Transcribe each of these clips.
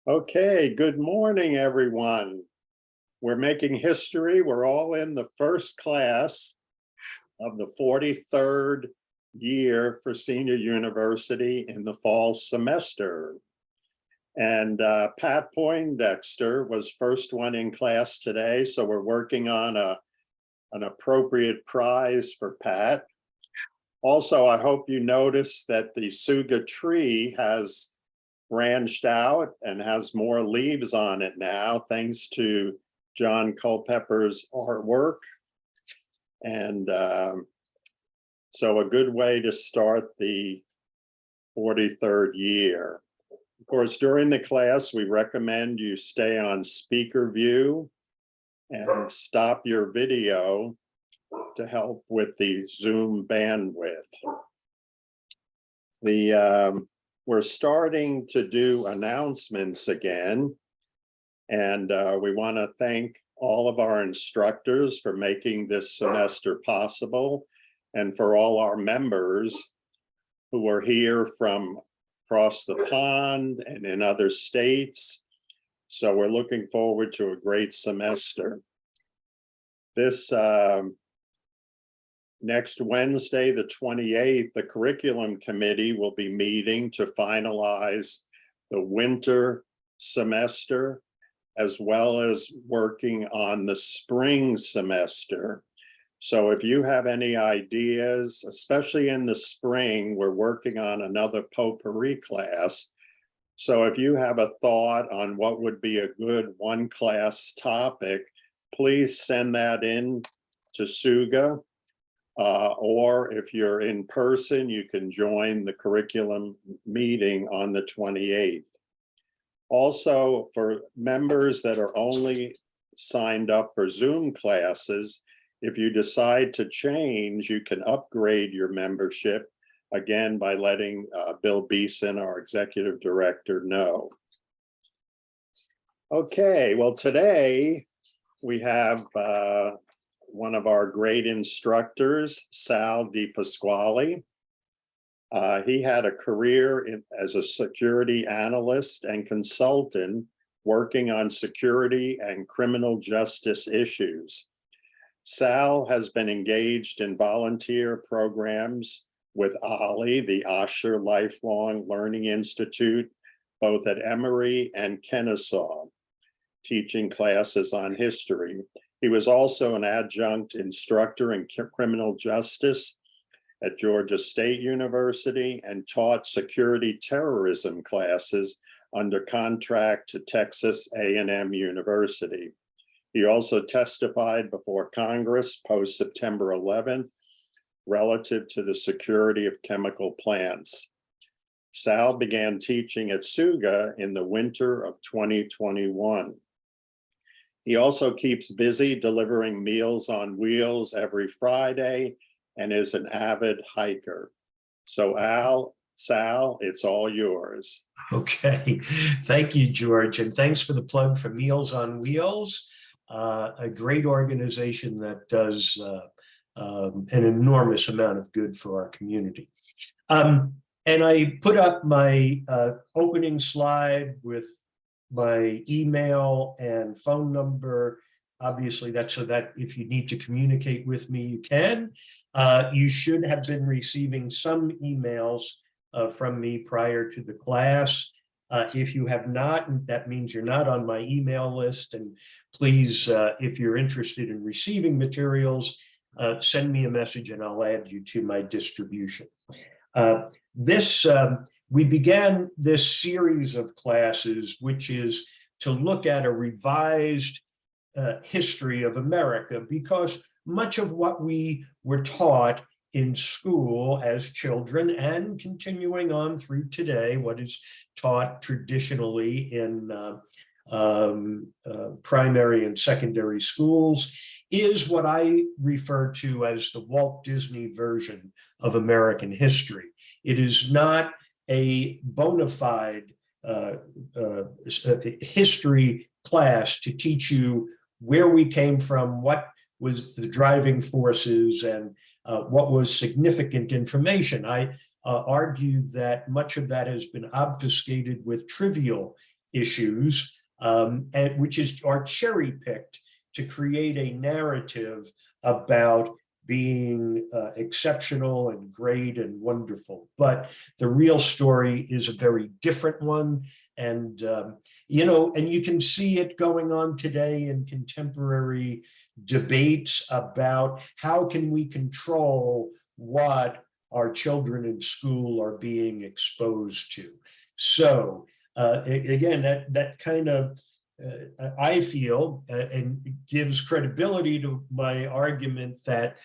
Okay, good morning, everyone. We're making history. We're all in the first class of the 43rd year for senior university in the fall semester. And Pat Poindexter was first one in class today, so we're working on an appropriate prize for Pat. Also, I hope you noticed that the Suga tree has branched out and has more leaves on it now, thanks to John Culpepper's artwork. And so a good way to start the 43rd year. Of course, during the class, we recommend you stay on speaker view and stop your video to help with the Zoom bandwidth. We're starting to do announcements again, and we want to thank all of our instructors for making this semester possible, and for all our members who are here from across the pond and in other states. So we're looking forward to a great semester. This next Wednesday, the 28th, the curriculum committee will be meeting to finalize the winter semester, as well as working on the spring semester. So if you have any ideas, especially in the spring, we're working on another potpourri class. So if you have a thought on what would be a good one class topic, please send that in to Suga. Or if you're in person, you can join the curriculum meeting on the 28th. Also, for members that are only signed up for Zoom classes, if you decide to change, you can upgrade your membership, again, by letting Bill Beeson, our executive director, know. Okay, well, today we have one of our great instructors, Sal DePasquale. He had a career as a security analyst and consultant working on security and criminal justice issues. Sal has been engaged in volunteer programs with OLLI, the Osher Lifelong Learning Institute, both at Emory and Kennesaw, teaching classes on history. He was also an adjunct instructor in criminal justice at Georgia State University and taught security terrorism classes under contract to Texas A&M University. He also testified before Congress post-September 11th relative to the security of chemical plants. Sal began teaching at Suga in the winter of 2021. He also keeps busy delivering Meals on Wheels every Friday and is an avid hiker. So Sal, it's all yours. Okay, thank you, George. And thanks for the plug for Meals on Wheels, a great organization that does an enormous amount of good for our community. And I put up my opening slide with my email and phone number. Obviously, that's so that if you need to communicate with me, you can. You should have been receiving some emails from me prior to the class. If you have not, that means you're not on my email list. And please, if you're interested in receiving materials, send me a message and I'll add you to my distribution. We began this series of classes, which is to look at a revised history of America, because much of what we were taught in school as children and continuing on through today, what is taught traditionally in primary and secondary schools, is what I refer to as the Walt Disney version of American history. It is not a bona fide history class to teach you where we came from, what was the driving forces, and what was significant information. I argue that much of that has been obfuscated with trivial issues, and which are cherry picked to create a narrative about being exceptional and great and wonderful. But the real story is a very different one. And, and you can see it going on today in contemporary debates about how can we control what our children in school are being exposed to. So again, that kind of, I feel, and gives credibility to my argument that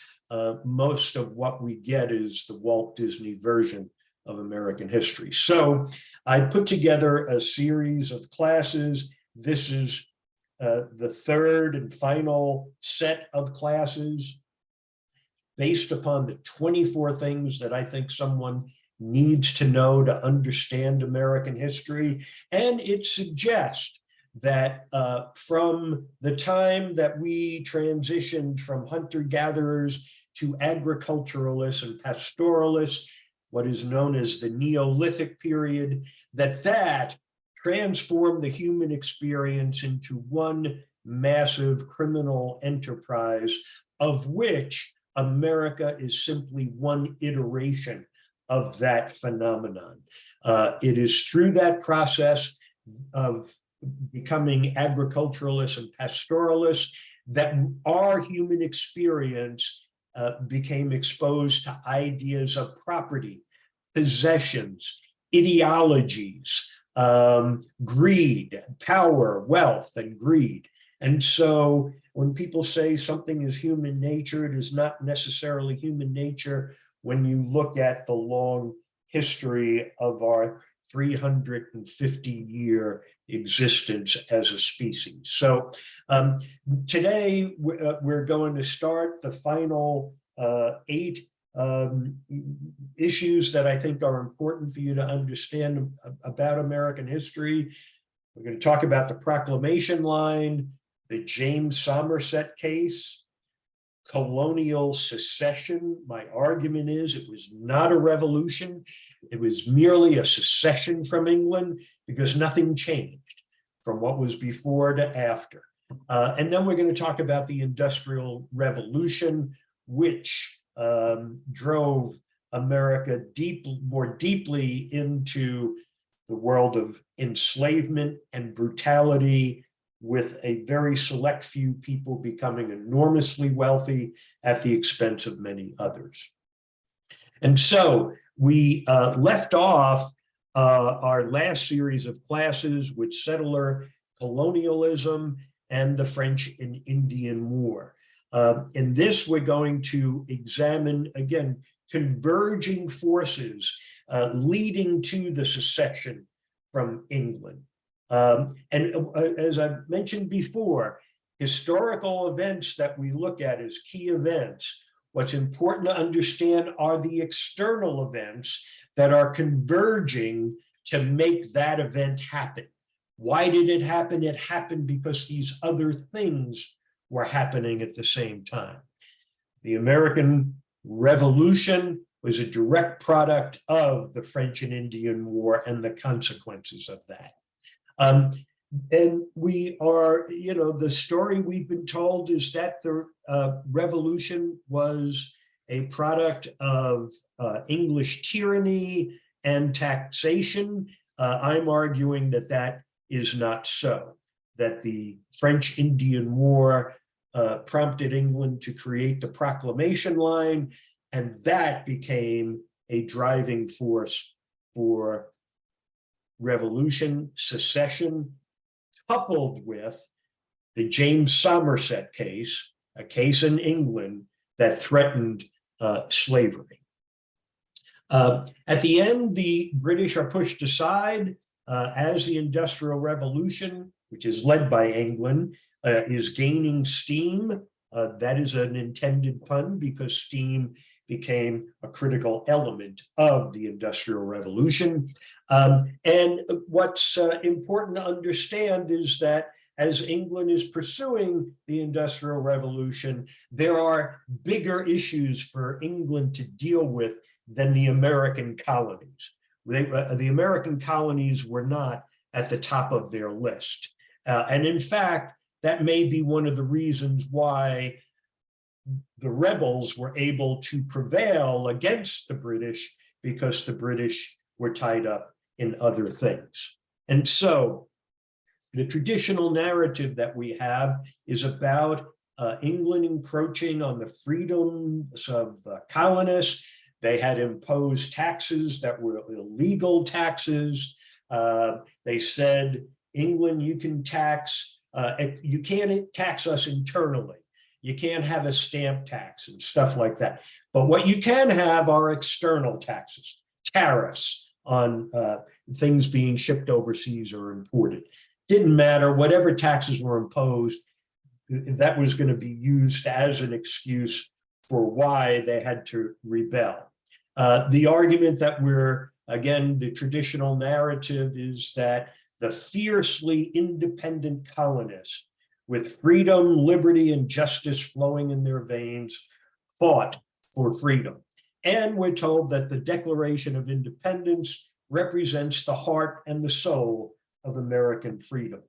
most of what we get is the Walt Disney version of American history. So I put together a series of classes. This is the third and final set of classes based upon the 24 things that I think someone needs to know to understand American history. And it suggests that from the time that we transitioned from hunter-gatherers to agriculturalists and pastoralists, what is known as the Neolithic period, that transformed the human experience into one massive criminal enterprise, of which America is simply one iteration of that phenomenon. It is through that process of becoming agriculturalists and pastoralists that our human experience became exposed to ideas of property, possessions, ideologies, greed, power, wealth, and greed. And so when people say something is human nature, it is not necessarily human nature when you look at the long history of our 350-year existence as a species. So today we're going to start the final 8 issues that I think are important for you to understand about American history. We're going to talk about the Proclamation Line, the James Somerset case, colonial secession. My argument is it was not a revolution. It was merely a secession from England because nothing changed from what was before to after. And then we're going to talk about the Industrial Revolution, which drove America more deeply into the world of enslavement and brutality, with a very select few people becoming enormously wealthy at the expense of many others. And so we left off our last series of classes with settler colonialism and the French and Indian War. In this, we're going to examine, again, converging forces leading to the secession from England. And as I've mentioned before, historical events that we look at as key events, what's important to understand are the external events that are converging to make that event happen. Why did it happen? It happened because these other things were happening at the same time. The American Revolution was a direct product of the French and Indian War and the consequences of that. And we are, the story we've been told is that the revolution was a product of English tyranny and taxation. I'm arguing that that is not so, that the French-Indian War prompted England to create the Proclamation Line, and that became a driving force for revolution, secession, coupled with the James Somerset case, a case in England that threatened slavery. At the end, the British are pushed aside as the Industrial Revolution, which is led by England, is gaining steam. That is an intended pun because steam became a critical element of the Industrial Revolution. And what's important to understand is that as England is pursuing the Industrial Revolution, there are bigger issues for England to deal with than the American colonies. The American colonies were not at the top of their list. And in fact, that may be one of the reasons why the rebels were able to prevail against the British, because the British were tied up in other things. And so the traditional narrative that we have is about England encroaching on the freedoms of colonists. They had imposed taxes that were illegal taxes. They said, England, you can tax, you can't tax us internally. You can't have a stamp tax and stuff like that. But what you can have are external taxes, tariffs on things being shipped overseas or imported. Didn't matter, whatever taxes were imposed, that was going to be used as an excuse for why they had to rebel. The argument that again, the traditional narrative is that the fiercely independent colonists, with freedom, liberty, and justice flowing in their veins, fought for freedom. And we're told that the Declaration of Independence represents the heart and the soul of American freedom.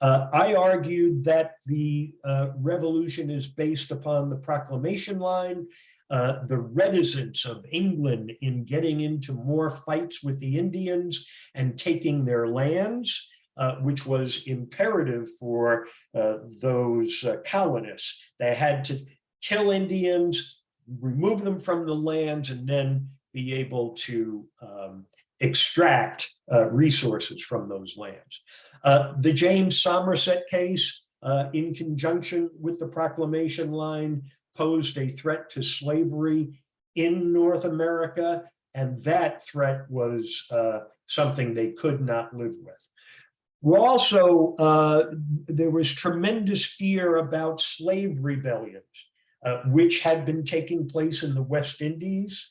I argued that the revolution is based upon the proclamation line, the reticence of England in getting into more fights with the Indians and taking their lands, which was imperative for those colonists. They had to kill Indians, remove them from the lands, and then be able to extract resources from those lands. The James Somerset case, in conjunction with the proclamation line, posed a threat to slavery in North America, and that threat was something they could not live with. We're also, there was tremendous fear about slave rebellions, which had been taking place in the West Indies.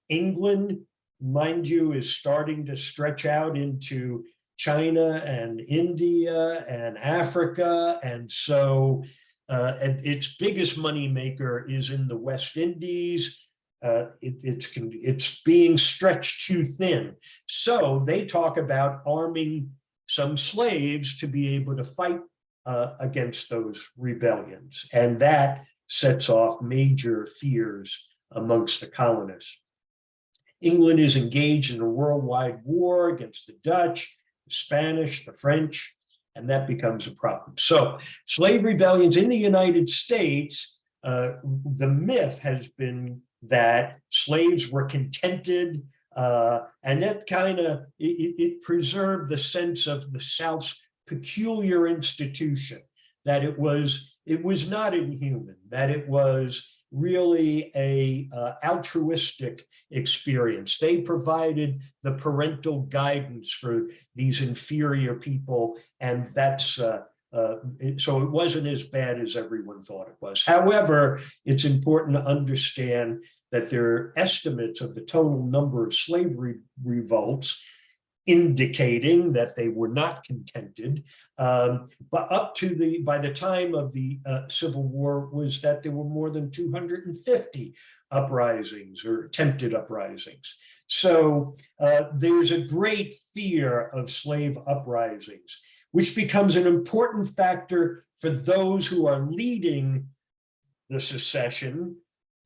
England, mind you, is starting to stretch out into China and India and Africa. And so its biggest moneymaker is in the West Indies. It's being stretched too thin. So they talk about arming some slaves to be able to fight against those rebellions. And that sets off major fears amongst the colonists. England is engaged in a worldwide war against the Dutch, the Spanish, the French, and that becomes a problem. So slave rebellions in the United States, the myth has been that slaves were contented, and that kind of, it preserved the sense of the South's peculiar institution, that it was not inhuman, that it was really a altruistic experience. They provided the parental guidance for these inferior people, and that's so it wasn't as bad as everyone thought it was. However, it's important to understand that there are estimates of the total number of slavery revolts indicating that they were not contented, but by the time of the Civil War was that there were more than 250 uprisings or attempted uprisings. So there's a great fear of slave uprisings, which becomes an important factor for those who are leading the secession,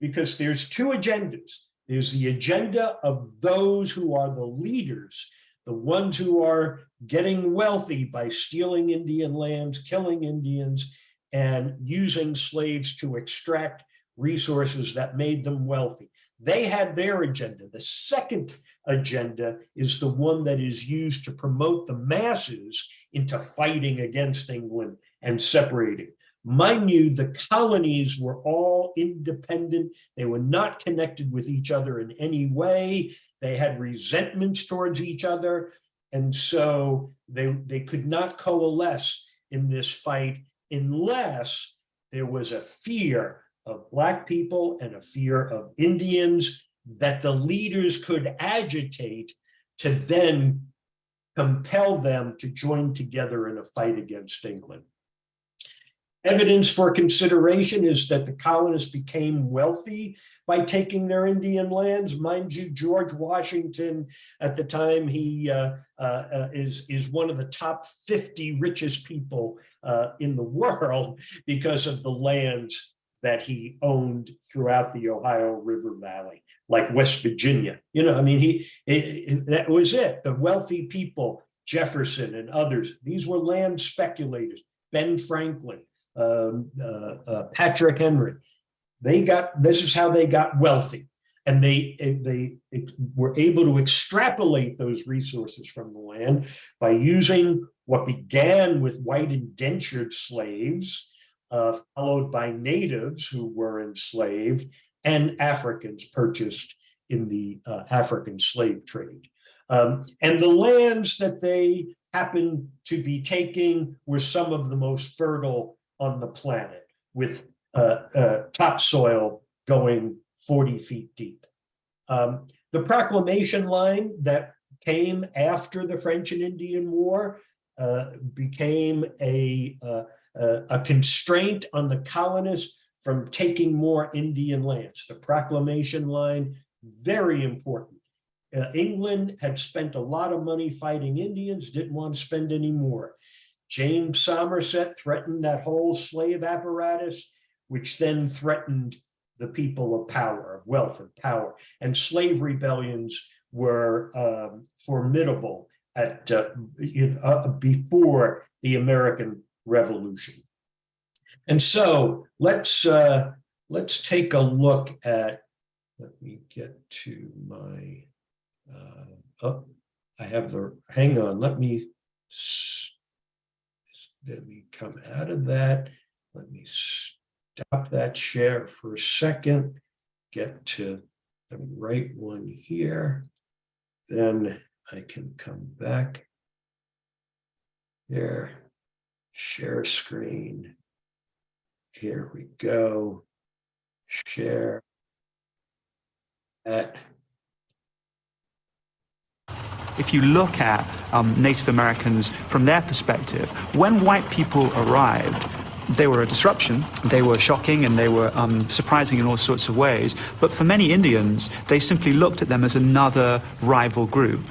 because there's two agendas. There's the agenda of those who are the leaders, the ones who are getting wealthy by stealing Indian lands, killing Indians, and using slaves to extract resources that made them wealthy. They had their agenda. The second agenda is the one that is used to promote the masses into fighting against England and separating. Mind you, the colonies were all independent. They were not connected with each other in any way. They had resentments towards each other. And so they could not coalesce in this fight unless there was a fear of Black people and a fear of Indians that the leaders could agitate to then compel them to join together in a fight against England. Evidence for consideration is that the colonists became wealthy by taking their Indian lands. Mind you, George Washington, at the time, he is one of the top 50 richest people in the world because of the lands that he owned throughout the Ohio River Valley, like West Virginia. You know, I mean, that was it. The wealthy people, Jefferson and others, these were land speculators. Ben Franklin, Patrick Henry. This is how they got wealthy. And they were able to extrapolate those resources from the land by using what began with white indentured slaves, followed by natives who were enslaved, and Africans purchased in the African slave trade. And the lands that they happened to be taking were some of the most fertile on the planet, with topsoil going 40 feet deep. The proclamation line that came after the French and Indian War became a constraint on the colonists from taking more Indian lands. The proclamation line, very important. England had spent a lot of money fighting Indians, didn't want to spend any more. James Somerset threatened that whole slave apparatus, which then threatened the people of power, of wealth and power. And slave rebellions were formidable before the American Revolution. And so let's take a look at, let me get to my, hang on, let me come out of that. Let me stop that share for a second, get to the right one here. Then I can come back there, share screen. Here we go, share that. If you look at Native Americans from their perspective, when white people arrived, they were a disruption, they were shocking, and they were surprising in all sorts of ways. But for many Indians, they simply looked at them as another rival group.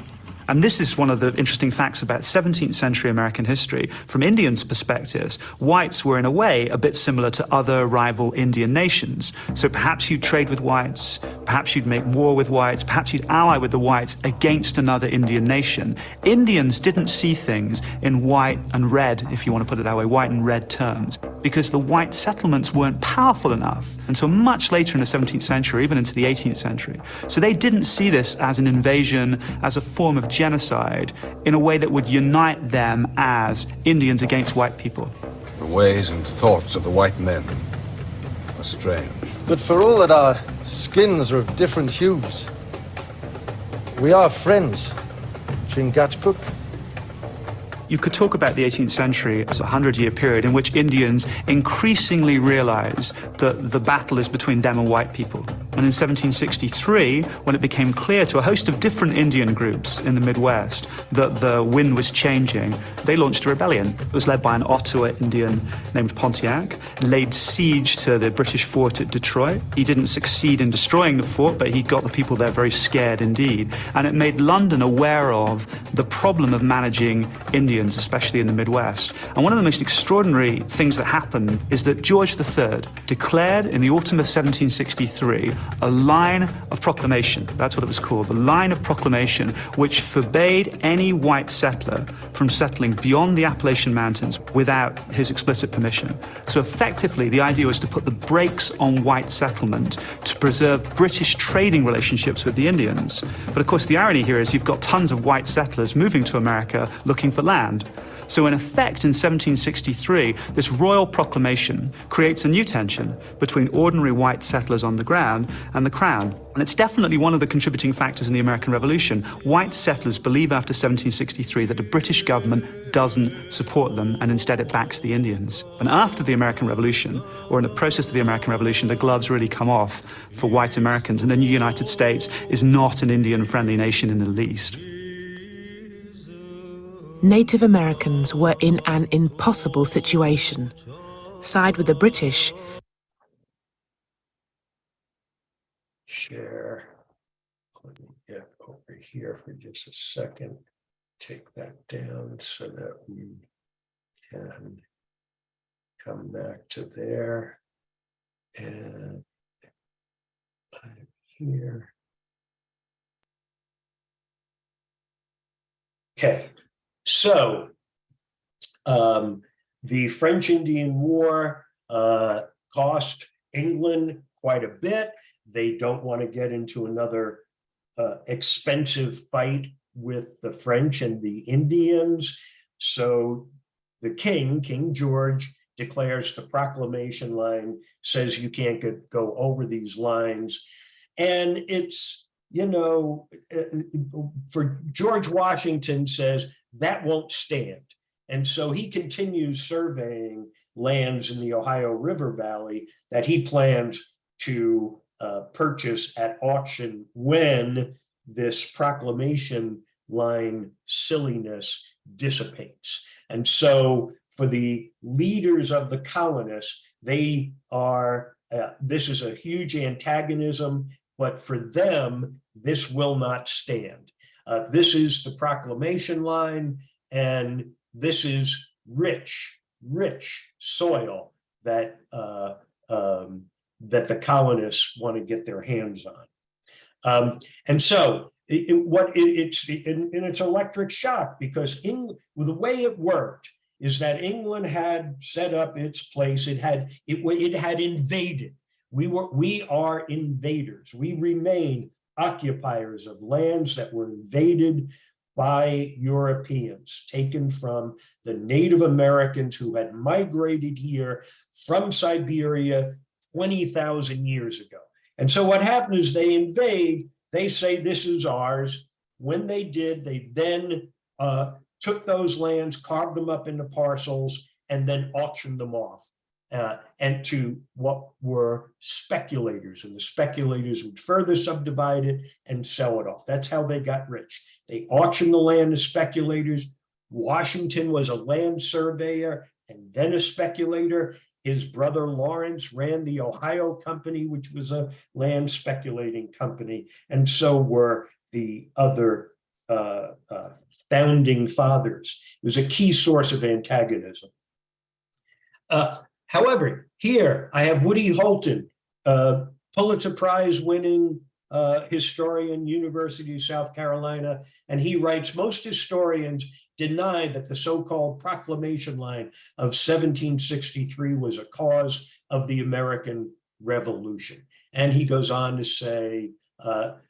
And this is one of the interesting facts about 17th century American history. From Indians' perspectives, whites were in a way a bit similar to other rival Indian nations. So perhaps you'd trade with whites, perhaps you'd make war with whites, perhaps you'd ally with the whites against another Indian nation. Indians didn't see things in white and red, if you want to put it that way, white and red terms, because the white settlements weren't powerful enough until much later in the 17th century, even into the 18th century. So they didn't see this as an invasion, as a form of genocide, in a way that would unite them as Indians against white people. The ways and thoughts of the white men are strange. But for all that our skins are of different hues, we are friends, Chingachgook. You could talk about the 18th century as a 100-year period in which Indians increasingly realize that the battle is between them and white people. And in 1763, when it became clear to a host of different Indian groups in the Midwest that the wind was changing, they launched a rebellion. It was led by an Ottawa Indian named Pontiac, laid siege to the British fort at Detroit. He didn't succeed in destroying the fort, but he got the people there very scared indeed. And it made London aware of the problem of managing Indians, especially in the Midwest. And one of the most extraordinary things that happened is that George III declared in the autumn of 1763 a line of proclamation. That's what it was called, the line of proclamation, which forbade any white settler from settling beyond the Appalachian Mountains without his explicit permission. So effectively, the idea was to put the brakes on white settlement to preserve British trading relationships with the Indians. But of course, the irony here is you've got tons of white settlers moving to America looking for land. So in effect, in 1763, this royal proclamation creates a new tension between ordinary white settlers on the ground and the crown. And it's definitely one of the contributing factors in the American Revolution. White settlers believe after 1763 that the British government doesn't support them, and instead it backs the Indians. And after the American Revolution, or in the process of the American Revolution, the gloves really come off for white Americans, and the new United States is not an Indian-friendly nation in the least. Native Americans were in an impossible situation. side with the British. Share. Let me get over here for just a second. Take that down so that we can come back to there. And I'm here. Okay, so the French Indian War cost England quite a bit. They don't want to get into another expensive fight with the French and the Indians. So the king, King George, declares the proclamation line, says you can't go over these lines. And it's, you know, for George Washington says that won't stand. And so he continues surveying lands in the Ohio River Valley that he plans to purchase at auction when this proclamation line silliness dissipates. And so for the leaders of the colonists, they are, this is a huge antagonism, but for them, this will not stand. This is the proclamation line, and this is rich soil that that the colonists want to get their hands on. And so it's electric shock, because the way it worked is that England had set up its place. It had invaded. We are invaders. We remain occupiers of lands that were invaded by Europeans, taken from the Native Americans who had migrated here from Siberia 20,000 years ago. And so what happened is they invade, they say this is ours. When they did, they then took those lands, carved them up into parcels, and then auctioned them off and to what were speculators. And the speculators would further subdivide it and sell it off. That's how they got rich. They auctioned the land to speculators. Washington was a land surveyor and then a speculator. His brother Lawrence ran the Ohio Company, which was a land speculating company. And so were the other founding fathers. It was a key source of antagonism. However, here I have Woody Holton, Pulitzer Prize winning historian, University of South Carolina, and he writes, most historians deny that the so-called proclamation line of 1763 was a cause of the American Revolution. And he goes on to say that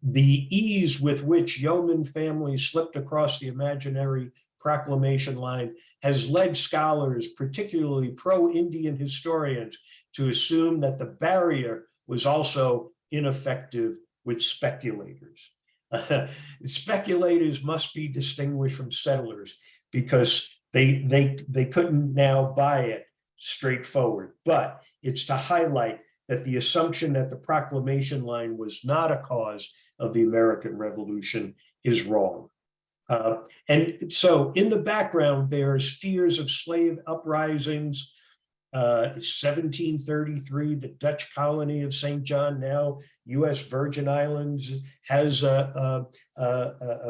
the ease with which yeoman families slipped across the imaginary proclamation line has led scholars, particularly pro-Indian historians, to assume that the barrier was also ineffective with speculators. Speculators must be distinguished from settlers because they couldn't now buy it straightforward. But it's to highlight that the assumption that the proclamation line was not a cause of the American Revolution is wrong. And so in the background, there's fears of slave uprisings. 1733, the Dutch colony of St. John, now U.S. Virgin Islands, has a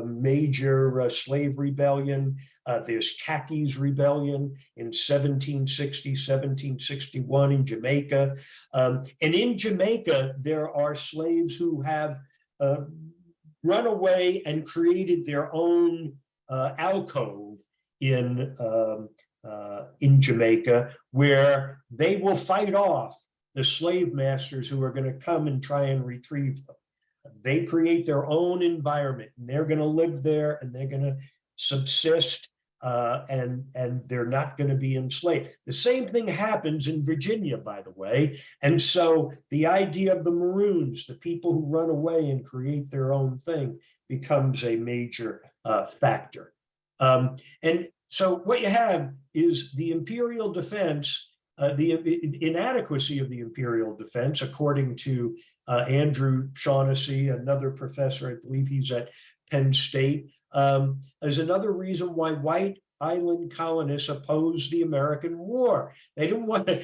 major slave rebellion. There's Tacky's rebellion in 1760, 1761 in Jamaica. And in Jamaica, there are slaves who have run away and created their own alcove in Jamaica, where they will fight off the slave masters who are going to come and try and retrieve them. They create their own environment, and they're going to live there, and they're going to subsist, and they're not going to be enslaved. The same thing happens in Virginia, by the way. And so the idea of the Maroons, the people who run away and create their own thing, becomes a major factor. And so what you have is the imperial defense, the inadequacy of the imperial defense, according to Andrew Shaughnessy, another professor, I believe he's at Penn State, is another reason why white island colonists opposed the American war. They didn't want to,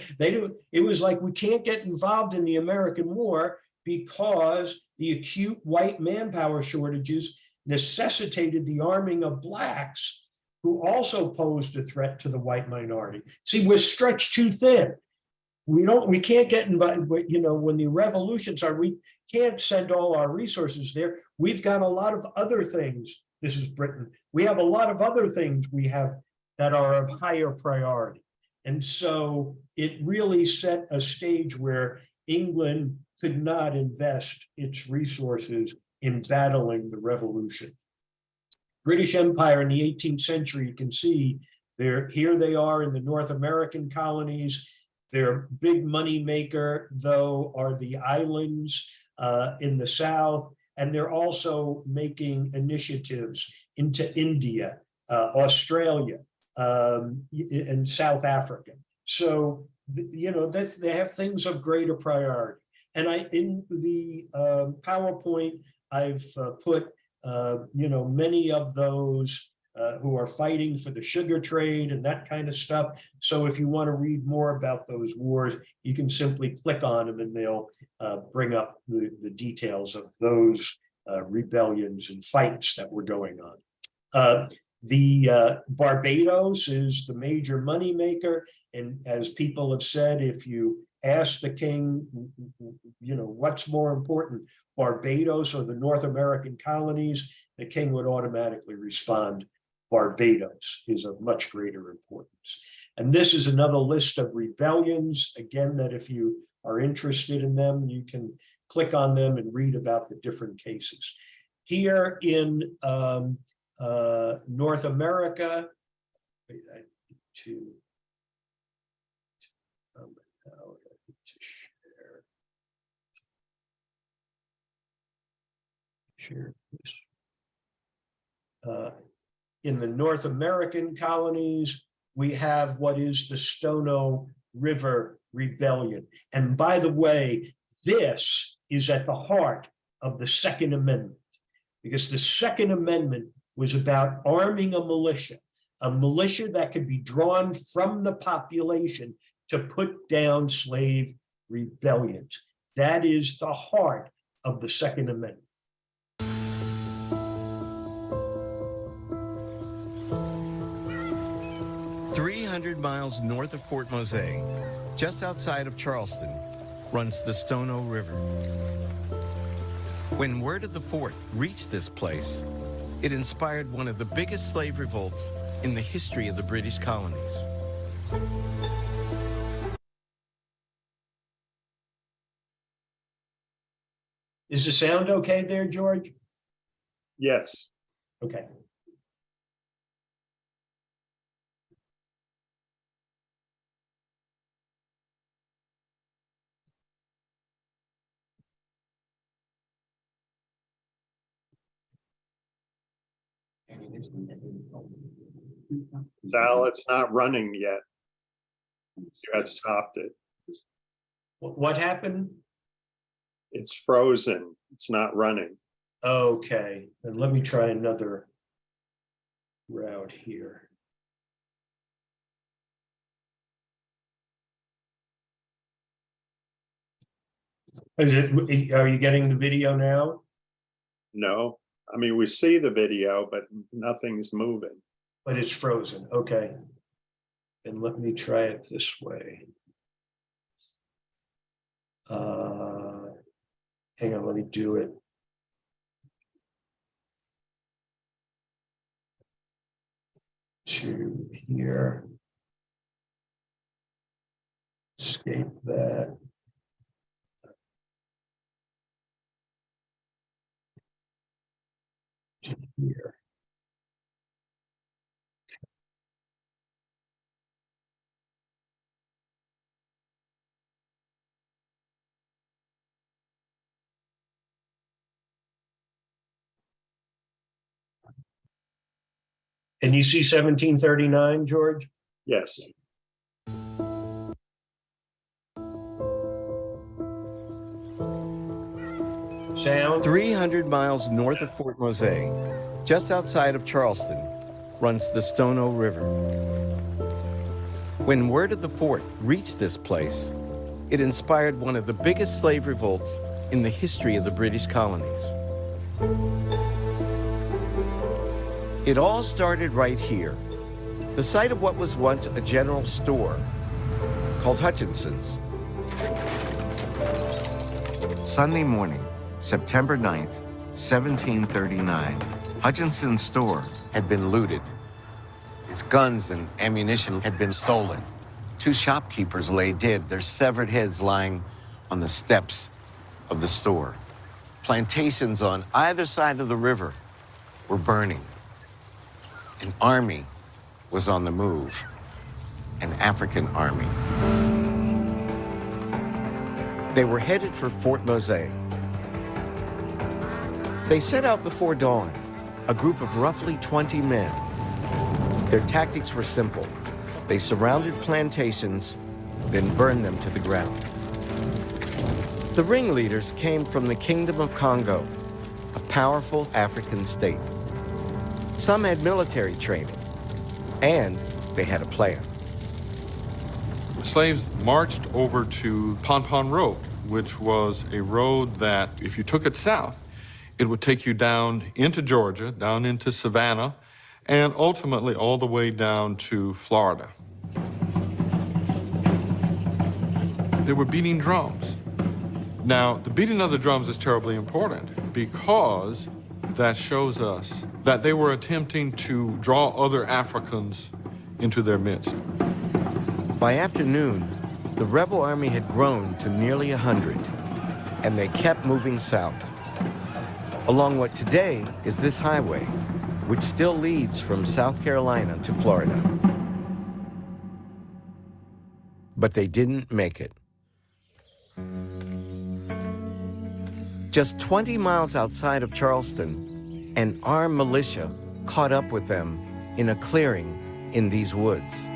it was like, we can't get involved in the American war because the acute white manpower shortages necessitated the arming of blacks who also posed a threat to the white minority. See, we're stretched too thin. We can't get involved, when the revolutions are, we can't send all our resources there. We've got a lot of other things. This is Britain. We have a lot of other things we have that are of higher priority. And so it really set a stage where England could not invest its resources in battling the revolution. British Empire in the 18th century, you can see here they are in the North American colonies. Their big money maker, though, are the islands in the South, and they're also making initiatives into India, Australia, and South Africa. So, they have things of greater priority. And in the PowerPoint, I've put, many of those who are fighting for the sugar trade and that kind of stuff. So if you want to read more about those wars, you can simply click on them and they'll bring up the details of those rebellions and fights that were going on. The Barbados is the major moneymaker. And as people have said, if you ask the king, what's more important, Barbados or the North American colonies, the king would automatically respond, Barbados is of much greater importance. And this is another list of rebellions, again, that if you are interested in them, you can click on them and read about the different cases. Here in North America, share this. In the North American colonies, we have what is the Stono River Rebellion. And by the way, this is at the heart of the Second Amendment, because the Second Amendment was about arming a militia that could be drawn from the population to put down slave rebellions. That is the heart of the Second Amendment. Miles north of Fort Mose, just outside of Charleston, runs the Stono River. When word of the fort reached this place, it inspired one of the biggest slave revolts in the history of the British colonies. Is the sound okay there, George? Yes. Okay. Sal, it's not running yet. You had stopped it. What happened? It's frozen. It's not running. Okay, then let me try another route here. Are you getting the video now? No, I mean, we see the video, but nothing's moving. But it's frozen, okay. And let me try it this way. Hang on, let me do it. To here. Escape that. To here. And you see 1739, George? Yes. Sound? 300 miles north of Fort Mose, just outside of Charleston, runs the Stono River. When word of the fort reached this place, it inspired one of the biggest slave revolts in the history of the British colonies. It all started right here, the site of what was once a general store called Hutchinson's. Sunday morning, September 9th, 1739, Hutchinson's store had been looted. Its guns and ammunition had been stolen. 2 shopkeepers lay dead, their severed heads lying on the steps of the store. Plantations on either side of the river were burning. An army was on the move, an African army. They were headed for Fort Mose. They set out before dawn, a group of roughly 20 men. Their tactics were simple. They surrounded plantations, then burned them to the ground. The ringleaders came from the Kingdom of Congo, a powerful African state. Some had military training, and they had a plan. Slaves marched over to Pon Road, which was a road that, if you took it south, it would take you down into Georgia, down into Savannah, and ultimately all the way down to Florida. They were beating drums. Now, the beating of the drums is terribly important because that shows us that they were attempting to draw other Africans into their midst. By afternoon, the rebel army had grown to nearly 100, and they kept moving south along what today is this highway, which still leads from South Carolina to Florida. But they didn't make it. Just 20 miles outside of Charleston, an armed militia caught up with them in a clearing in these woods.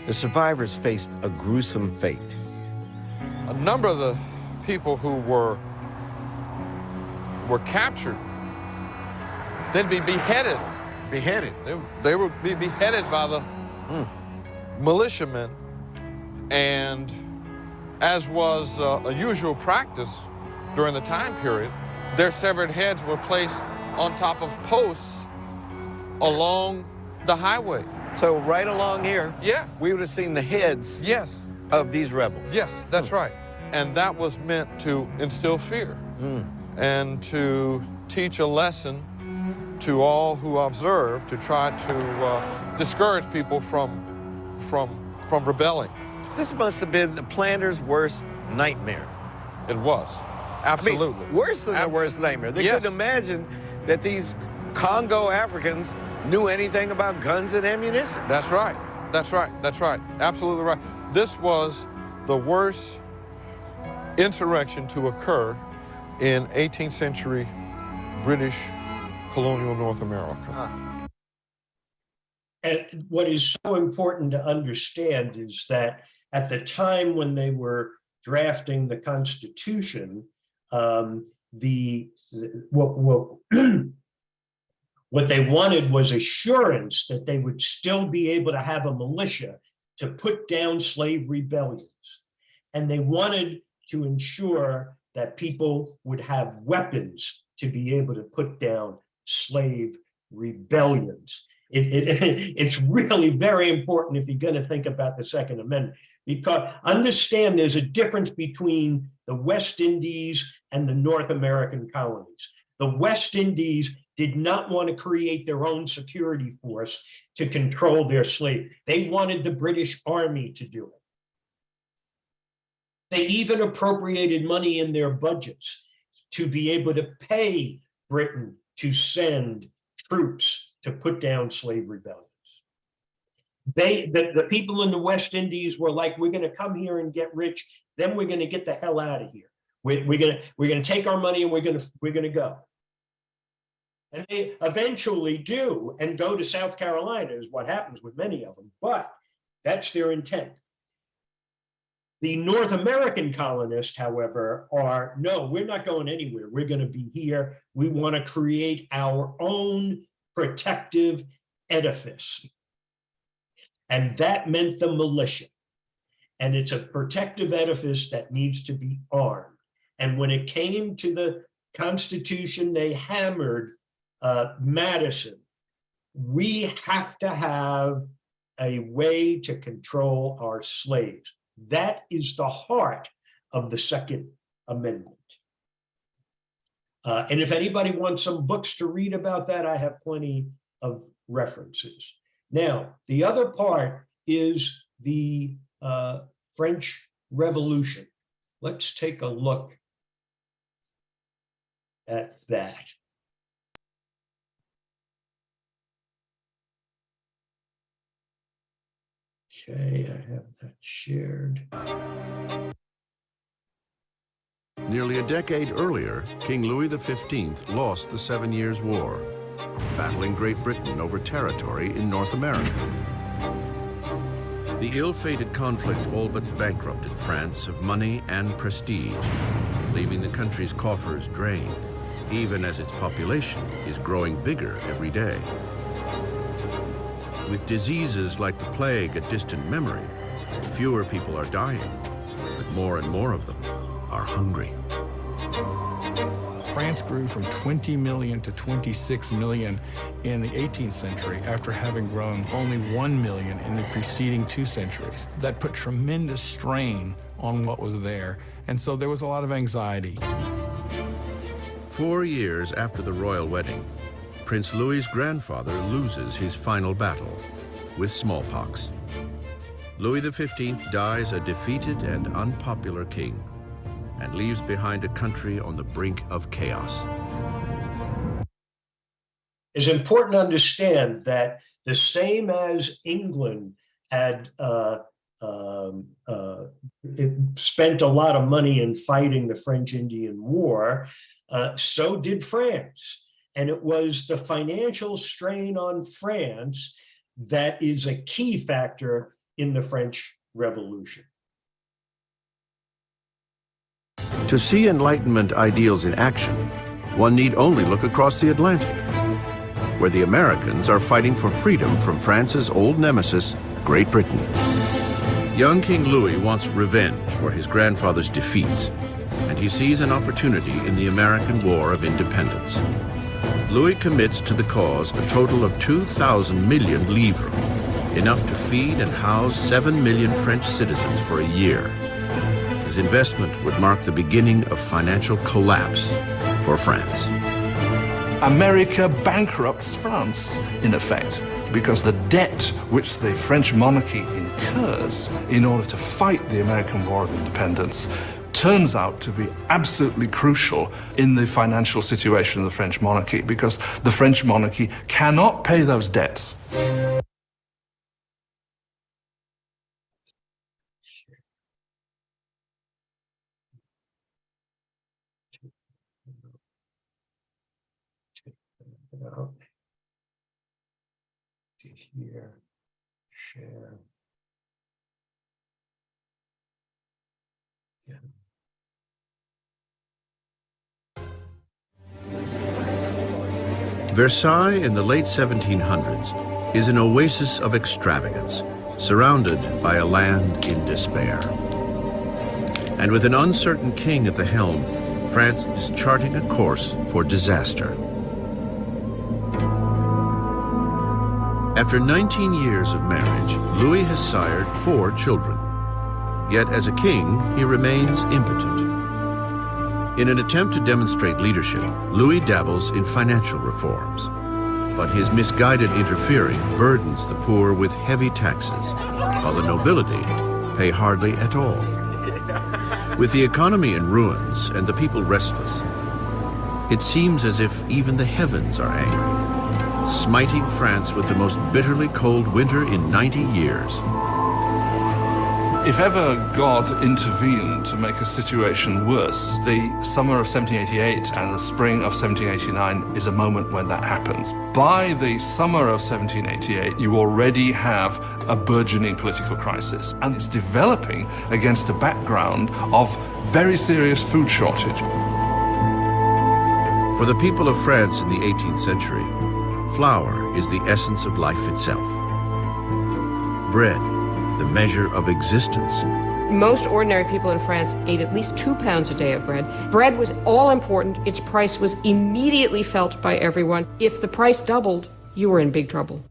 The survivors faced a gruesome fate. A number of the people who were captured, they'd be beheaded. Beheaded? They would be beheaded by the militiamen, and as was a usual practice during the time period, their severed heads were placed on top of posts along the highway. So right along here, Yes. we would have seen the heads Yes. of these rebels. Yes, that's right. And that was meant to instill fear and to teach a lesson to all who observe, to try to discourage people from rebelling. This must have been the planters' worst nightmare. It was. Absolutely. I mean, worse than their worst nightmare. They Yes. couldn't imagine that these Congo Africans knew anything about guns and ammunition. That's right. That's right. That's right. Absolutely right. This was the worst insurrection to occur in 18th century British colonial North America. And what is so important to understand is that at the time when they were drafting the Constitution, what they wanted was assurance that they would still be able to have a militia to put down slave rebellions. And they wanted to ensure that people would have weapons to be able to put down slave rebellions. It's really very important if you're going to think about the Second Amendment, because understand there's a difference between the West Indies and the North American colonies. The West Indies did not want to create their own security force to control their slaves. They wanted the British Army to do it. They even appropriated money in their budgets to be able to pay Britain to send troops to put down slave rebellions. The people in the West Indies were like, we're going to come here and get rich, then we're going to get the hell out of here. We're going to take our money and we're going to go. And they eventually do and go to South Carolina is what happens with many of them, but that's their intent. The North American colonists, however, are, no, we're not going anywhere. We're going to be here. We want to create our own protective edifice. And that meant the militia. And it's a protective edifice that needs to be armed. And when it came to the Constitution, they hammered Madison. We have to have a way to control our slaves. That is the heart of the Second Amendment. And if anybody wants some books to read about that, I have plenty of references. Now, the other part is the French Revolution. Let's take a look at that. Okay, I have that shared. Nearly a decade earlier, King Louis XV lost the 7 Years' War, battling Great Britain over territory in North America. The ill-fated conflict all but bankrupted France of money and prestige, leaving the country's coffers drained, even as its population is growing bigger every day. With diseases like the plague a distant memory, fewer people are dying, but more and more of them are hungry. France grew from 20 million to 26 million in the 18th century after having grown only 1 million in the preceding 2 centuries. That put tremendous strain on what was there, and so there was a lot of anxiety. 4 years after the royal wedding, Prince Louis's grandfather loses his final battle with smallpox. Louis XV dies a defeated and unpopular king and leaves behind a country on the brink of chaos. It's important to understand that the same as England had spent a lot of money in fighting the French Indian War, so did France. And it was the financial strain on France that is a key factor in the French Revolution. To see Enlightenment ideals in action, one need only look across the Atlantic, where the Americans are fighting for freedom from France's old nemesis, Great Britain. Young King Louis wants revenge for his grandfather's defeats, and he sees an opportunity in the American War of Independence. Louis commits to the cause a total of 2,000 million livres, enough to feed and house 7 million French citizens for a year. His investment would mark the beginning of financial collapse for France. America bankrupts France, in effect, because the debt which the French monarchy incurs in order to fight the American War of Independence turns out to be absolutely crucial in the financial situation of the French monarchy, because the French monarchy cannot pay those debts. Here, share. Yeah. Versailles in the late 1700s is an oasis of extravagance, surrounded by a land in despair. And with an uncertain king at the helm, France is charting a course for disaster. After 19 years of marriage, Louis has sired 4 children. Yet as a king, he remains impotent. In an attempt to demonstrate leadership, Louis dabbles in financial reforms. But his misguided interfering burdens the poor with heavy taxes, while the nobility pay hardly at all. With the economy in ruins and the people restless, it seems as if even the heavens are angry, smiting France with the most bitterly cold winter in 90 years. If ever God intervened to make a situation worse, the summer of 1788 and the spring of 1789 is a moment when that happens. By the summer of 1788, you already have a burgeoning political crisis, and it's developing against a background of very serious food shortage. For the people of France in the 18th century, flour is the essence of life itself. Bread, the measure of existence. Most ordinary people in France ate at least 2 pounds a day of bread. Bread was all important. Its price was immediately felt by everyone. If the price doubled, you were in big trouble.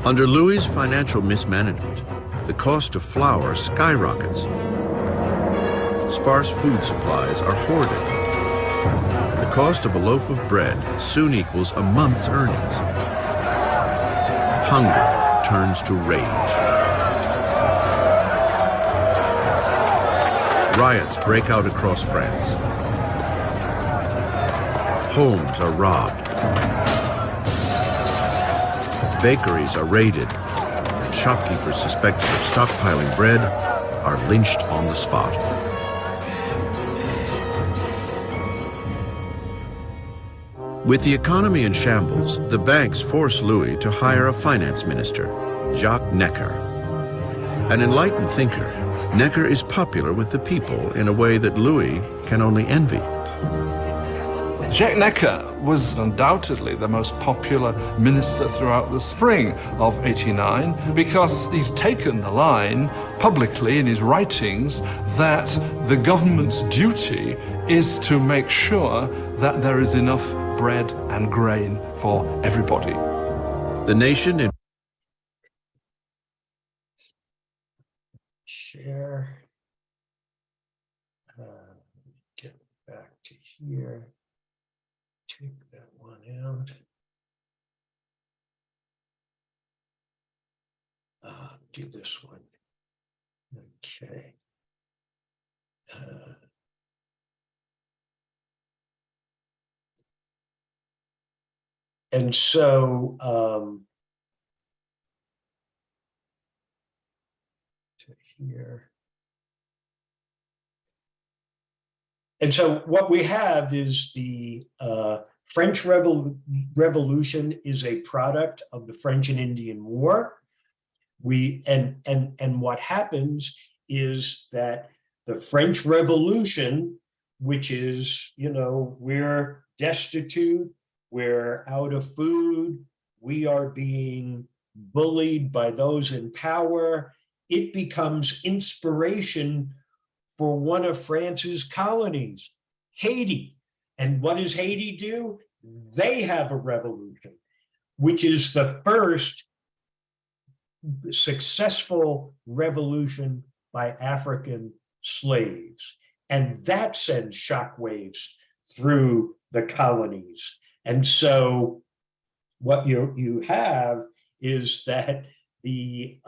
Under Louis's financial mismanagement, the cost of flour skyrockets. Sparse food supplies are hoarded. And the cost of a loaf of bread soon equals a month's earnings. Hunger turns to rage. Riots break out across France. Homes are robbed. Bakeries are raided. Shopkeepers suspected of stockpiling bread are lynched on the spot. With the economy in shambles, the banks force Louis to hire a finance minister, Jacques Necker. An enlightened thinker, Necker is popular with the people in a way that Louis can only envy. Jacques Necker was undoubtedly the most popular minister throughout the spring of '89 because he's taken the line publicly in his writings that the government's duty is to make sure that there is enough bread and grain for everybody. The nation in Share. Get back to here. Take that one out. Do this one. Okay. And so, to here. And so what we have is the French Revolution is a product of the French and Indian War. And what happens is that the French Revolution, which is, we're destitute, we're out of food, we are being bullied by those in power, it becomes inspiration for one of France's colonies, Haiti. And what does Haiti do? They have a revolution, which is the first successful revolution by African slaves. And that sends shockwaves through the colonies. And so what you have is that the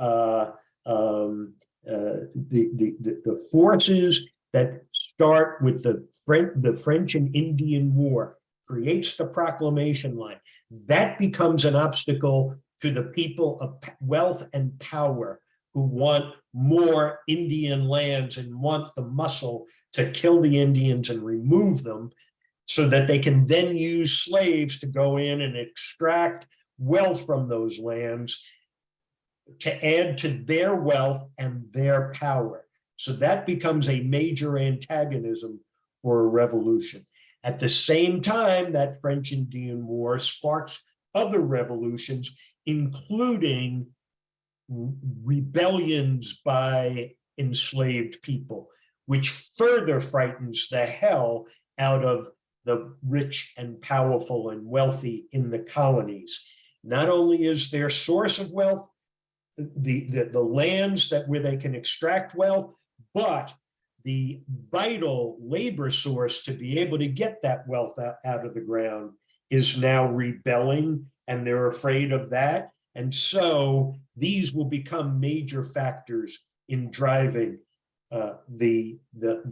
forces that start with the French and Indian War creates the proclamation line. That becomes an obstacle to the people of wealth and power who want more Indian lands and want the muscle to kill the Indians and remove them so that they can then use slaves to go in and extract wealth from those lands to add to their wealth and their power. So that becomes a major antagonism for a revolution. At the same time, that French-Indian War sparks other revolutions, including rebellions by enslaved people, which further frightens the hell out of the rich and powerful and wealthy in the colonies. Not only is their source of wealth the lands where they can extract wealth, but the vital labor source to be able to get that wealth out of the ground is now rebelling, and they're afraid of that. And so these will become major factors in driving the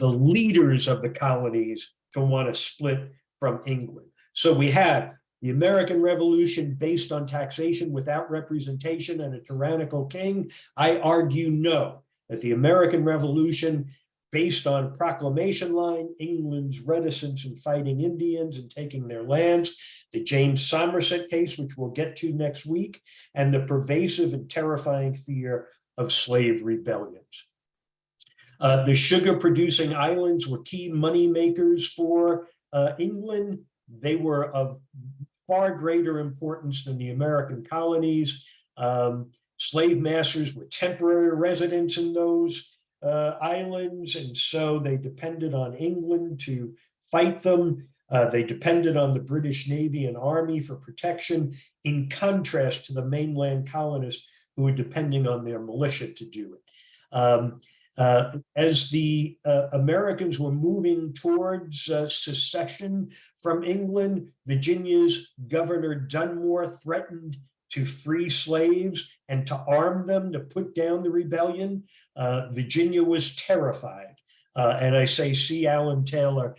leaders of the colonies to want to split from England. So we have the American Revolution based on taxation without representation and a tyrannical king. I argue no, that the American Revolution based on proclamation line, England's reticence in fighting Indians and taking their lands, the James Somerset case, which we'll get to next week, and the pervasive and terrifying fear of slave rebellions. The sugar-producing islands were key money makers for England. They were of far greater importance than the American colonies. Slave masters were temporary residents in those islands, and so they depended on England to fight them. They depended on the British Navy and Army for protection, in contrast to the mainland colonists who were depending on their militia to do it. As the Americans were moving towards secession from England, Virginia's Governor Dunmore threatened to free slaves and to arm them to put down the rebellion. Virginia was terrified. And I say, see Alan Taylor,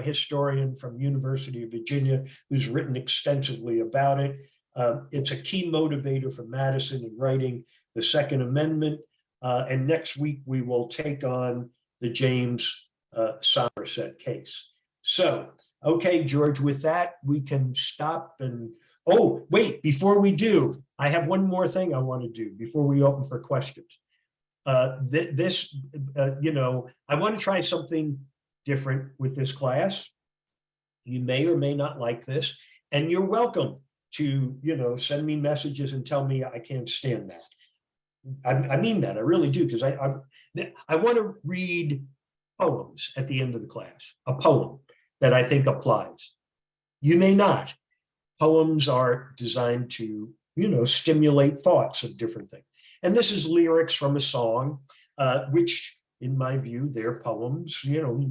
historian from University of Virginia, who's written extensively about it. It's a key motivator for Madison in writing the Second Amendment. And next week, we will take on the James Somerset case. So, okay, George, with that, we can stop and, oh, wait, before we do, I have one more thing I want to do before we open for questions. I want to try something different with this class. You may or may not like this, and you're welcome to, send me messages and tell me I can't stand that. I mean that, I really do, because I want to read poems at the end of the class, a poem that I think applies. You may not. Poems are designed to, stimulate thoughts of different things. And this is lyrics from a song, which in my view, they're poems,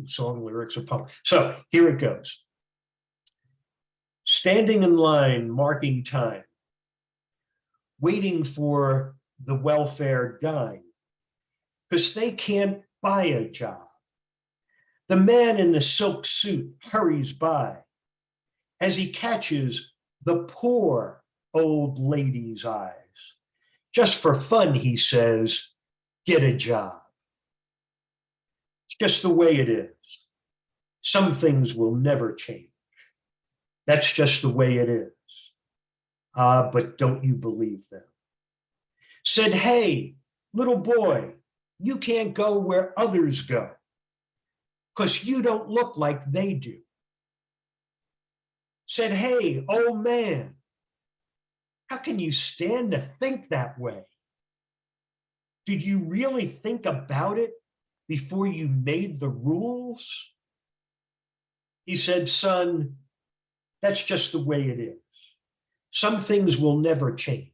song lyrics are poems. So here it goes. Standing in line, marking time, waiting for the welfare dime, because they can't buy a job. The man in the silk suit hurries by as he catches the poor old lady's eyes. Just for fun, he says, get a job. It's just the way it is. Some things will never change. That's just the way it is. But don't you believe them? Said, hey, little boy, you can't go where others go because you don't look like they do. Said, hey, old man, how can you stand to think that way? Did you really think about it before you made the rules? He said, son, that's just the way it is. Some things will never change.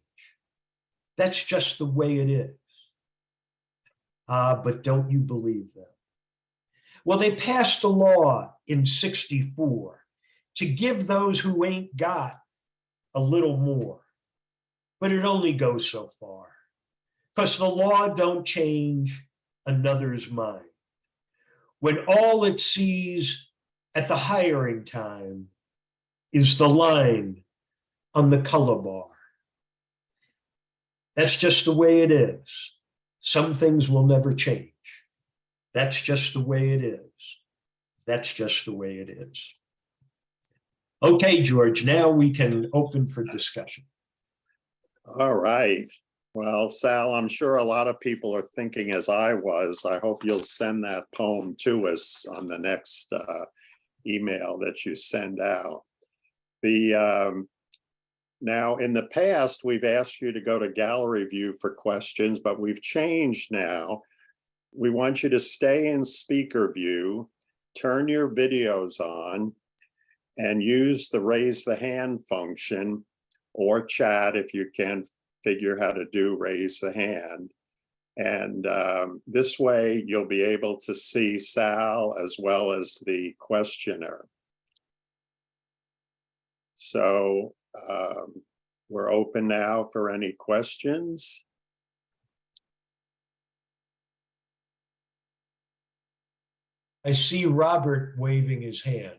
That's just the way it is. But don't you believe them? Well, they passed a law in '64 to give those who ain't got a little more. But it only goes so far, because the law don't change another's mind. When all it sees at the hiring time is the line on the color bar. That's just the way it is. Some things will never change. That's just the way it is. That's just the way it is. Okay, George, now we can open for discussion. All right. Well, Sal, I'm sure a lot of people are thinking as I was. I hope you'll send that poem to us on the next email that you send out. Now, in the past, we've asked you to go to gallery view for questions, but we've changed now. We want you to stay in speaker view, turn your videos on, and use the raise the hand function or chat if you can figure how to do raise the hand. And this way you'll be able to see Sal as well as the questioner. So we're open now for any questions. I see Robert waving his hand.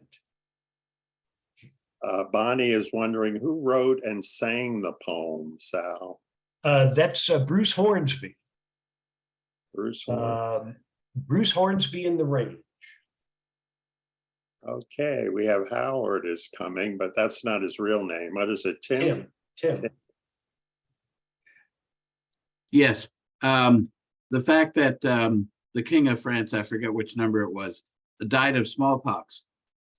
Bonnie is wondering who wrote and sang the poem, Sal? That's Bruce Hornsby. Bruce Hornsby. Bruce Hornsby in the Range. Okay, we have Howard is coming, but that's not his real name. What is it, Tim? Tim. Yes. The fact that the King of France, I forget which number it was, died of smallpox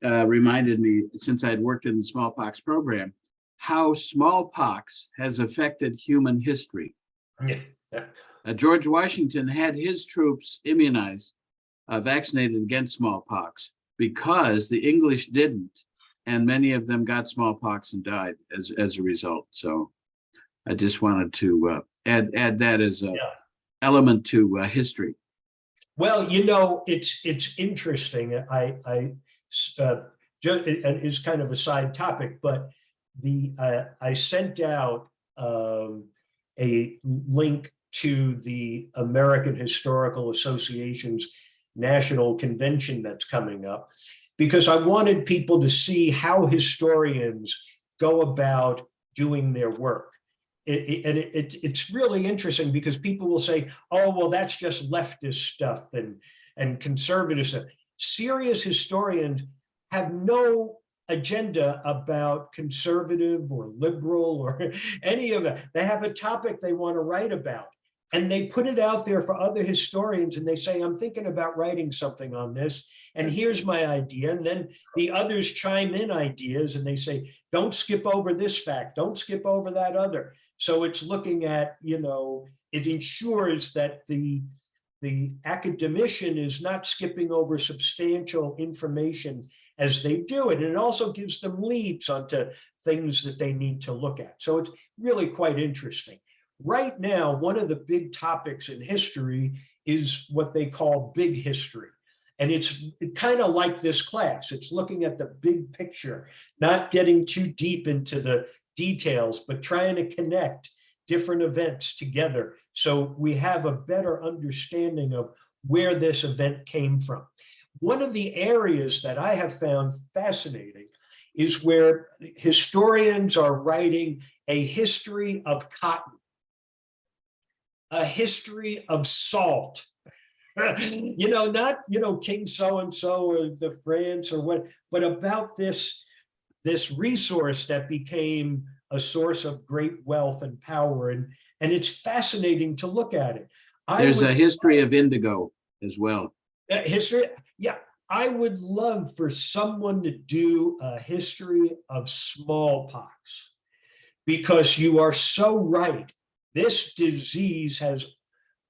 reminded me, since I'd worked in the smallpox program, how smallpox has affected human history. George Washington had his troops immunized, vaccinated against smallpox, because the English didn't, and many of them got smallpox and died as a result. So I just wanted to add that as a element to history. Well, it's interesting. It's kind of a side topic, but I sent out a link to the American Historical Association's National Convention that's coming up, because I wanted people to see how historians go about doing their work. It's really interesting, because people will say, oh, well, that's just leftist stuff and conservative stuff. Serious historians have no agenda about conservative or liberal or any of that. They have a topic they want to write about, and they put it out there for other historians, and they say, I'm thinking about writing something on this, and here's my idea. And then the others chime in ideas, and they say, don't skip over this fact, don't skip over that other. So it's looking at, it ensures that the academician is not skipping over substantial information as they do it. And it also gives them leads onto things that they need to look at. So it's really quite interesting. Right now, one of the big topics in history is what they call big history. And it's kind of like this class. It's looking at the big picture, not getting too deep into the details, but trying to connect different events together so we have a better understanding of where this event came from. One of the areas that I have found fascinating is where historians are writing a history of cotton, a history of salt, not, King so-and-so or the France or what, but about this resource that became a source of great wealth and power. And it's fascinating to look at it. There's a history of indigo as well. History, yeah. I would love for someone to do a history of smallpox, because you are so right. This disease has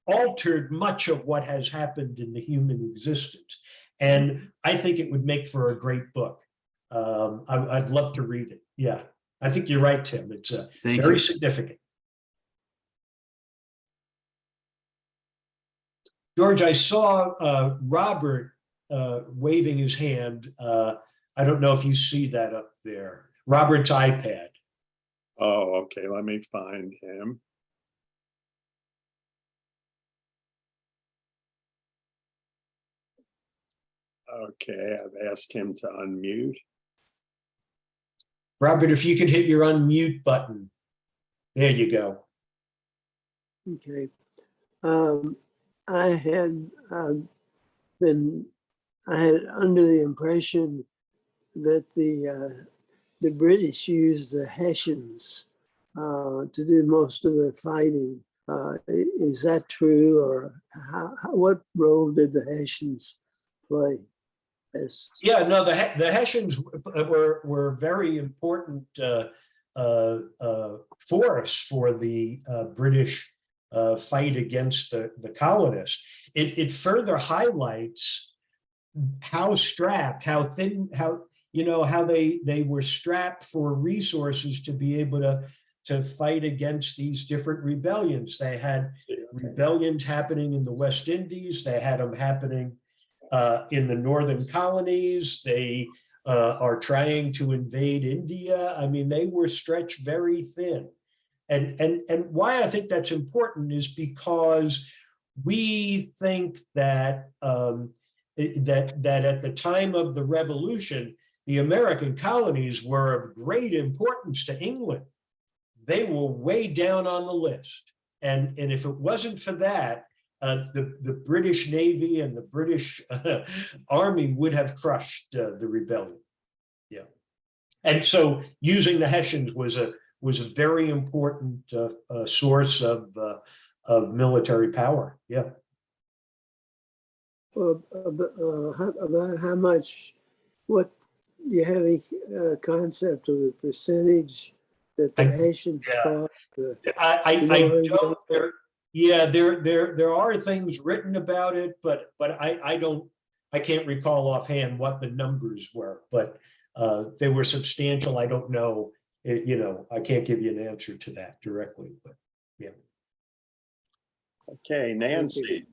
altered much of what has happened in the human existence. And I think it would make for a great book. I'd love to read it. Yeah, I think you're right, Tim. It's very significant. George, I saw Robert waving his hand. I don't know if you see that up there. Robert's iPad. Oh, okay. Let me find him. Okay, I've asked him to unmute. Robert, if you could hit your unmute button. There you go. Okay. I had under the impression that the British used the Hessians to do most of the fighting. Is that true, or what role did the Hessians play? Yeah, no, the Hessians were very important force for the British fight against the colonists. It further highlights how strapped, how thin, how they were strapped for resources to be able to fight against these different rebellions. They had rebellions happening in the West Indies. They had them happening in the northern colonies. They are trying to invade India. I mean, they were stretched very thin. And why I think that's important is because we think that that at the time of the Revolution, the American colonies were of great importance to England. They were way down on the list. And if it wasn't for that, the British Navy and the British Army would have crushed the rebellion. Yeah. And so using the Hessians was a very important source of military power. Yeah. About how much, what you have any concept of the percentage that the Haitians fought? I don't. There are things written about it, but I can't recall offhand what the numbers were, but they were substantial. I don't know. I can't give you an answer to that directly, but yeah. Okay, Nancy.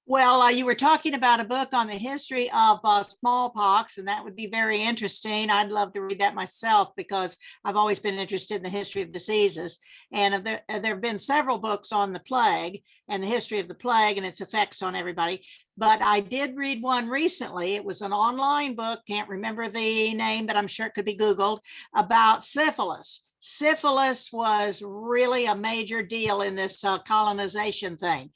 Well, you were talking about a book on the history of smallpox, and that would be very interesting. I'd love to read that myself because I've always been interested in the history of diseases. And there have been several books on the plague and the history of the plague and its effects on everybody. But I did read one recently. It was an online book, can't remember the name, but I'm sure it could be Googled, about syphilis. Syphilis was really a major deal in this colonization thing.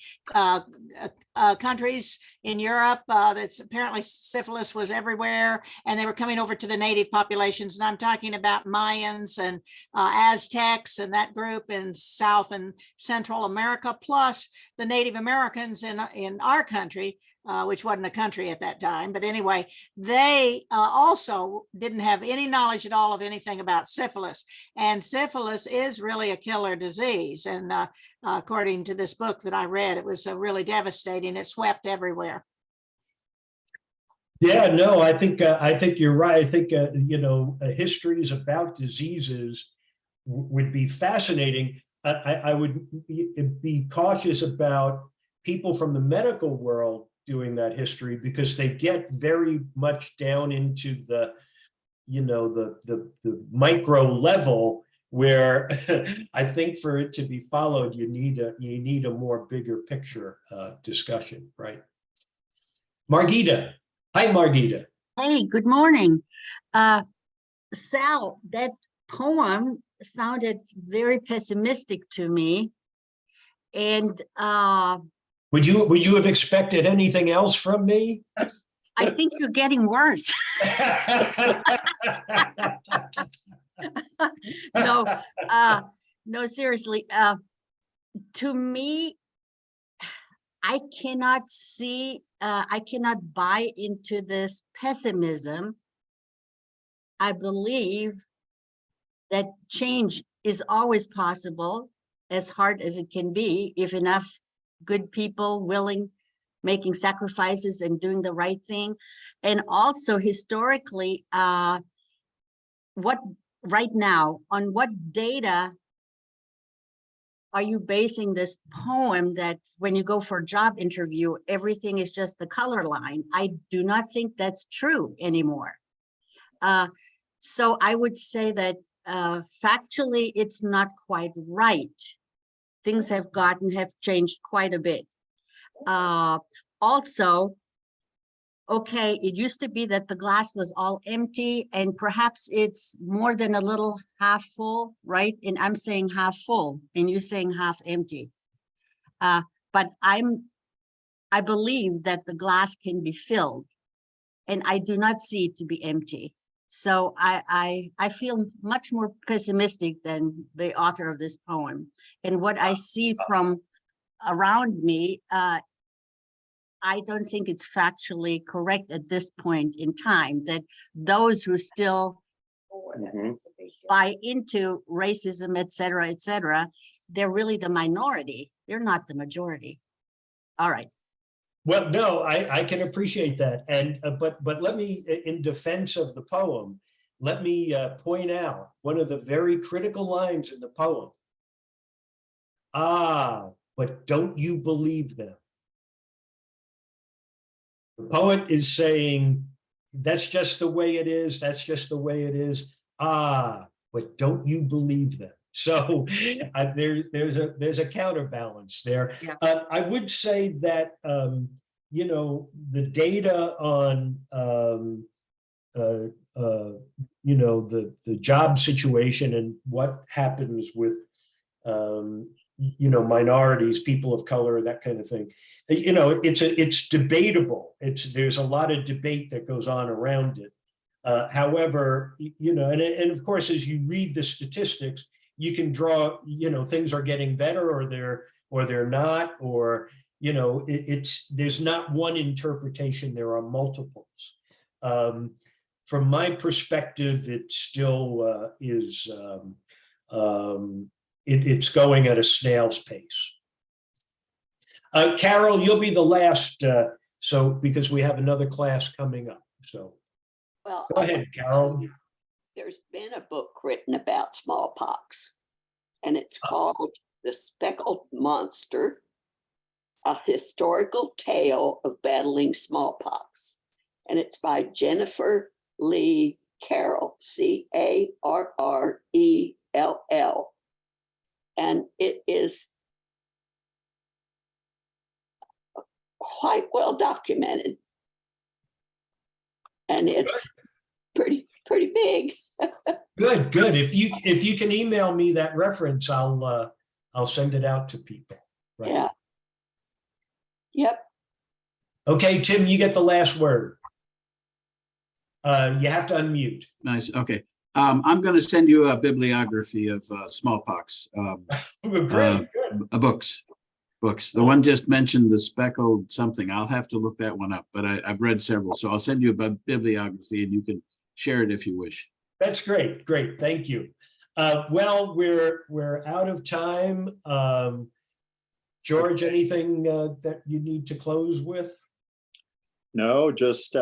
Countries in Europe, that's apparently syphilis was everywhere, and they were coming over to the native populations. And I'm talking about Mayans and Aztecs and that group in South and Central America, plus the Native Americans in our country, which wasn't a country at that time. But anyway, they also didn't have any knowledge at all of anything about syphilis. And syphilis is really a killer disease. And according to this book that I read, it was really devastating. It swept everywhere. Yeah, no, I think you're right. I think histories about diseases would be fascinating. I would be cautious about people from the medical world doing that history because they get very much down into the micro level where I think for it to be followed, you need a more bigger picture discussion, right? Margita. Hi, Margita. Hey, good morning. Sal, that poem sounded very pessimistic to me. And would you have expected anything else from me? I think you're getting worse. No, seriously. To me, I cannot buy into this pessimism. I believe that change is always possible, as hard as it can be, if enough good people making sacrifices and doing the right thing. And also historically, on what data are you basing this poem that when you go for a job interview, everything is just the color line? I do not think that's true anymore. So I would say that factually, it's not quite right. Things have changed quite a bit. Also, okay, it used to be that the glass was all empty and perhaps it's more than a little half full, right? And I'm saying half full and you're saying half empty. But I believe that the glass can be filled and I do not see it to be empty. So I feel much more pessimistic than the author of this poem. And what I see from around me, I don't think it's factually correct at this point in time that those who still buy into racism, et cetera, they're really the minority. They're not the majority. All right. Well, no, I can appreciate that. And but let me, in defense of the poem, let me point out one of the very critical lines in the poem. Ah, but don't you believe them? The poet is saying, that's just the way it is. That's just the way it is. Ah, but don't you believe them? So there's a counterbalance there. Yeah. I would say that, the data on, the job situation and what happens with, minorities, people of color, that kind of thing. It's debatable. There's a lot of debate that goes on around it. However, and of course, as you read the statistics, you can draw, things are getting better or they're not, or, there's not one interpretation, there are multiples. from my perspective, it still is, it's going at a snail's pace. Carol, you'll be the last, so because we have another class coming up. So well, go ahead, Carol. There's been a book written about smallpox, and it's called The Speckled Monster, A Historical Tale of Battling Smallpox. And it's by Jennifer Lee Carroll, Carrell. And it is quite well documented. And it's pretty big. Good, good. If you can email me that reference, I'll send it out to people. Right. Yeah. Yep. Okay, Tim, you get the last word. You have to unmute. Nice. Okay. I'm going to send you a bibliography of smallpox Great, books. The one just mentioned, the speckled something. I'll have to look that one up, but I've read several. So I'll send you a bibliography and you can share it if you wish. That's great. Great. Thank you. Well, we're out of time. George, anything that you need to close with? No, just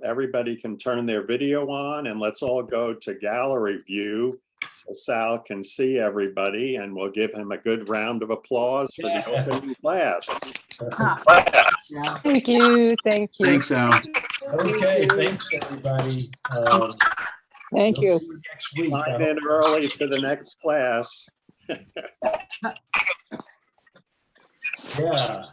everybody can turn their video on and let's all go to gallery view so Sal can see everybody, and we'll give him a good round of applause for the opening class. Thank you. Thank you. Thanks, Al. Okay, thanks, everybody. Thank you. See you next week. Sign in early for the next class. Yeah.